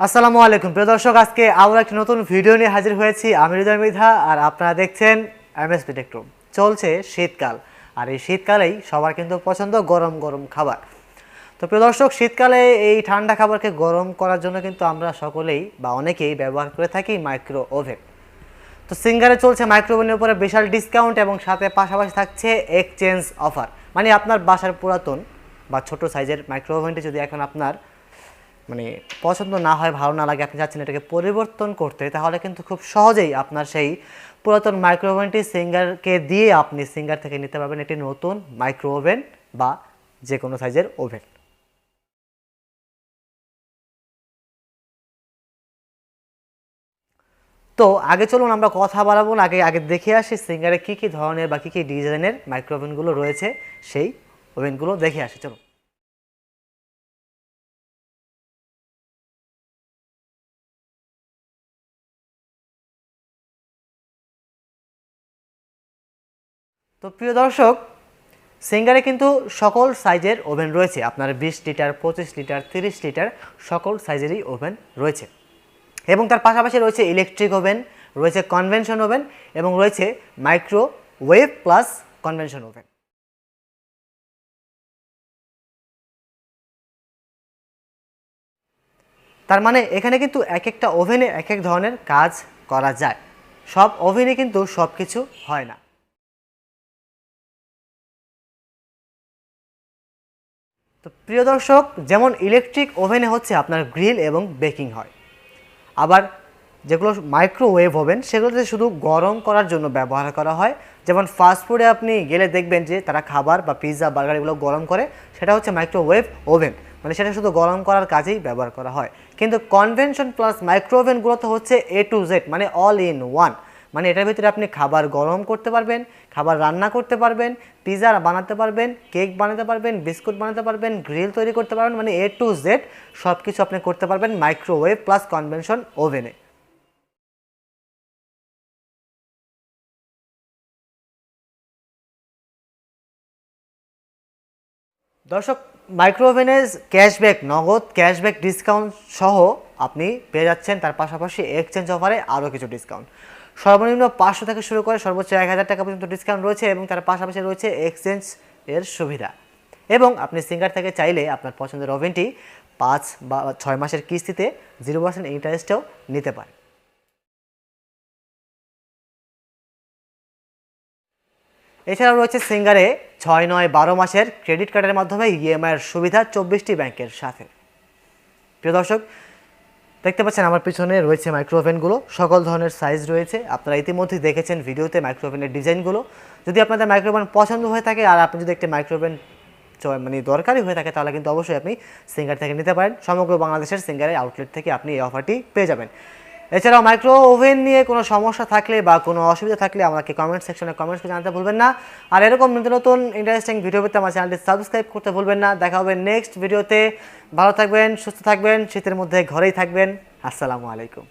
আসসালামু আলাইকুম প্রিয় দর্শক, আজকে আবার একটি নতুন ভিডিও নিয়ে হাজির হয়েছি। আমি হৃদয় মৃধা আর আপনারা দেখছেন এমএসপি টেকরুম। চলছে শীতকাল, আর এই শীতকালেই সবার কিন্তু পছন্দ গরম গরম খাবার। তো প্রিয় দর্শক, শীতকালে এই ঠান্ডা খাবারকে গরম করার জন্য কিন্তু আমরা সকলেই বা অনেকেই ব্যবহার করে থাকি মাইক্রো ওভেন। তো সিঙ্গারে চলছে মাইক্রো ওভেনের উপরে বিশাল ডিসকাউন্ট এবং সাথে পাশাপাশি থাকছে এক্সচেঞ্জ অফার। মানে আপনার বাসার পুরাতন বা ছোট সাইজের মাইক্রো ওভেনটি যদি এখন আপনার পছন্দ না হয়, ভালো না লাগে, আপনি চাচ্ছেন এটাকে পরিবর্তন করতে, তাহলে কিন্তু খুব সহজেই আপনার সেই পুরাতন মাইক্রো ওভেনটি সিঙ্গারকে দিয়ে আপনি সিঙ্গার থেকে নিতে পারবেন একটি নতুন মাইক্রো ওভেন বা যে কোনো সাইজের ওভেন। তো আগে চলুন আমরা কথা বাড়াবো না, আগে দেখে আসি সিঙ্গারে কী কী ধরনের বা কী কী ডিজাইনের মাইক্রো ওভেনগুলো রয়েছে, সেই ওভেনগুলো দেখে আসি চলুন। তো প্রিয় দর্শক, সিঙ্গারে কিন্তু সকল সাইজের ওভেন রয়েছে। আপনার 20 লিটার, 25 লিটার, 30 লিটার সকল সাইজেরই ওভেন রয়েছে। এবং তার পাশাপাশি রয়েছে ইলেকট্রিক ওভেন, রয়েছে কনভেনশন ওভেন এবং রয়েছে মাইক্রোওয়েভ প্লাস কনভেনশন ওভেন। তার মানে এখানে কিন্তু এক একটা ওভেনে এক এক ধরনের কাজ করা যায়। সব ওভেনে কিন্তু সব কিছু হয় না। তো প্রিয় দর্শক, যেমন ইলেকট্রিক ওভেনে হচ্ছে আপনার গ্রিল এবং বেকিং হয়, আবার যেগুলো মাইক্রোওয়েভ ওভেন সেগুলোতে শুধু গরম করার জন্য ব্যবহার করা হয়। যেমন ফাস্টফুডে আপনি গেলে দেখবেন যে তারা খাবার বা পিৎজা, বার্গার এগুলো গরম করে, সেটা হচ্ছে মাইক্রোওয়েভ ওভেন, মানে সেটা শুধু গরম করার কাজেই ব্যবহার করা হয়। কিন্তু কনভেনশন প্লাস মাইক্রো ওভেনগুলোতে হচ্ছে A to Z, মানে অল ইন ওয়ান। মানে এটার ভিতরে আপনি খাবার গরম করতে পারবেন, খাবার রান্না করতে পারবেন, পিৎজা বানাতে পারবেন, কেক বানাতে পারবেন, বিস্কুট বানাতে পারবেন, গ্রিল তৈরি করতে পারবেন, মানে A to Z সব কিছু আপনি করতে পারবেন মাইক্রোওয়েভ প্লাস কনভেনশন ওভেনে। দর্শক, মাইক্রো ওভেনে ক্যাশব্যাক, নগদ ক্যাশব্যাক ডিসকাউন্ট সহ আপনি পেয়ে যাচ্ছেন তার পাশাপাশি এক্সচেঞ্জ অফারে আরও কিছু ডিসকাউন্ট। সর্বনিম্ন 500 থেকে শুরু করে সর্বোচ্চ 1000 টাকা পর্যন্ত ডিসকাউন্ট রয়েছে এবং তার পাশাপাশি রয়েছে এক্সচেঞ্জ এর সুবিধা। এবং আপনি সিঙ্গার থেকে চাইলে আপনার পছন্দের ওভেনটি 5 বা 6 মাসের কিস্তিতে 0% ইন্টারেস্টেও নিতে পারেন। এছাড়াও রয়েছে সিঙ্গারে 6, 9, 12 মাসের ক্রেডিট কার্ডের মাধ্যমে ইএমআইয়ের সুবিধা 24টি ব্যাংকের সাথে। প্রিয় দর্শক, দেখতে পাচ্ছেন আমার পিছনে রয়েছে মাইক্রো ওভেনগুলো, সকল ধরনের সাইজ রয়েছে। আপনারা ইতিমধ্যেই দেখেছেন ভিডিওতে মাইক্রো ওভেনের ডিজাইনগুলো। যদি আপনাদের মাইক্রো ওভেন পছন্দ হয়ে থাকে আর আপনি যদি একটি মাইক্রো ওভেন দরকারি হয়ে থাকে, তাহলে কিন্তু অবশ্যই আপনি সিঙ্গার থেকে নিতে পারেন। সমগ্র বাংলাদেশের সিঙ্গারের আউটলেট থেকে আপনি এই অফারটি পেয়ে যাবেন। এছাড়াও মাইক্রো ওভেন নিয়ে কোনো সমস্যা থাকলে বা কোনো অসুবিধা থাকলে আমাকে কমেন্ট সেকশনে কমেন্টস করে জানাতে ভুলবেন না। আর এরকম নতুন নতুন ইন্টারেস্টিং ভিডিও পেতে আমার চ্যানেলটি সাবস্ক্রাইব করতে ভুলবেন না। দেখা হবে নেক্সট ভিডিওতে। ভালো থাকবেন, সুস্থ থাকবেন, শীতের মধ্যে ঘরেই থাকবেন। আসসালামু আলাইকুম।